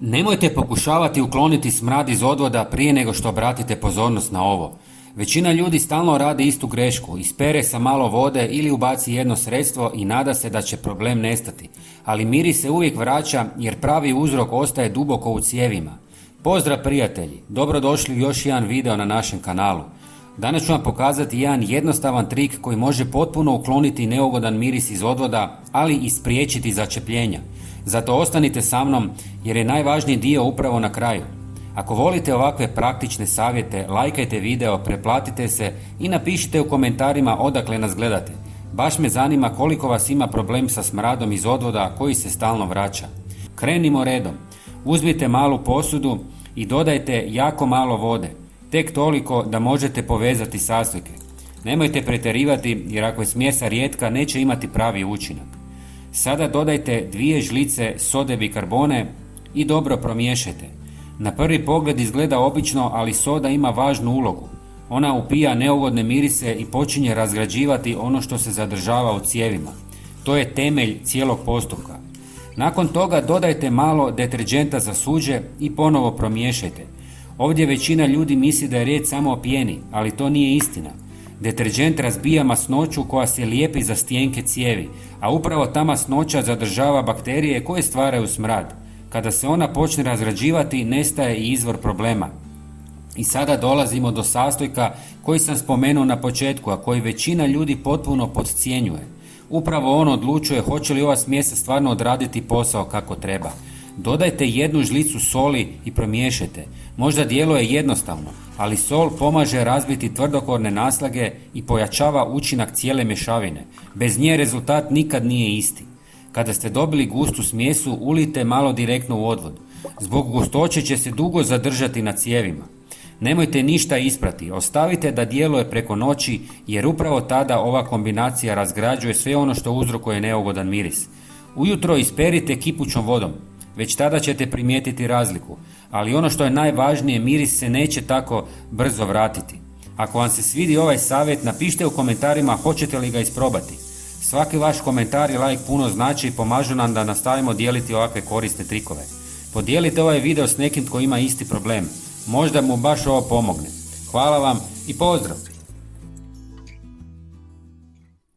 Nemojte pokušavati ukloniti smrad iz odvoda prije nego što obratite pozornost na ovo. Većina ljudi stalno radi istu grešku, ispere sa malo vode ili ubaci jedno sredstvo i nada se da će problem nestati. Ali miris se uvijek vraća jer pravi uzrok ostaje duboko u cijevima. Pozdrav prijatelji, dobrodošli u još jedan video na našem kanalu. Danas ću vam pokazati jedan jednostavan trik koji može potpuno ukloniti neugodan miris iz odvoda, ali i spriječiti začepljenja. Zato ostanite sa mnom jer je najvažniji dio upravo na kraju. Ako volite ovakve praktične savjete, lajkajte video, preplatite se i napišite u komentarima odakle nas gledate. Baš me zanima koliko vas ima problem sa smradom iz odvoda koji se stalno vraća. Krenimo redom. Uzmite malu posudu i dodajte jako malo vode. Tek toliko da možete povezati sastojke. Nemojte pretjerivati jer ako je smjesa rijetka neće imati pravi učinak. Sada dodajte 2 žlice sode bikarbone i dobro promiješajte. Na prvi pogled izgleda obično, ali soda ima važnu ulogu. Ona upija neugodne mirise i počinje razgrađivati ono što se zadržava u cijevima. To je temelj cijelog postupka. Nakon toga dodajte malo deterdženta za suđe i ponovo promiješajte. Ovdje većina ljudi misli da je riječ samo o pjeni, ali to nije istina. Deterdžent razbija masnoću koja se lijepi za stijenke cijevi, a upravo ta masnoća zadržava bakterije koje stvaraju smrad. Kada se ona počne razgrađivati, nestaje i izvor problema. I sada dolazimo do sastojka koji sam spomenuo na početku, a koji većina ljudi potpuno podcjenjuje. Upravo on odlučuje hoće li ova smjesa stvarno odraditi posao kako treba. Dodajte 1 žlicu soli i promiješajte. Možda djeluje jednostavno, ali sol pomaže razbiti tvrdokorne naslage i pojačava učinak cijele mješavine. Bez nje rezultat nikad nije isti. Kada ste dobili gustu smjesu, ulijte malo direktno u odvod. Zbog gustoće će se dugo zadržati na cijevima. Nemojte ništa isprati, ostavite da djeluje preko noći jer upravo tada ova kombinacija razgrađuje sve ono što uzrokuje neugodan miris. Ujutro isperite kipućom vodom. Već tada ćete primijetiti razliku, ali ono što je najvažnije, miris se neće tako brzo vratiti. Ako vam se svidi ovaj savjet, napišite u komentarima hoćete li ga isprobati. Svaki vaš komentar i like puno znači i pomažu nam da nastavimo dijeliti ovakve korisne trikove. Podijelite ovaj video s nekim tko ima isti problem. Možda mu baš ovo pomogne. Hvala vam i pozdrav!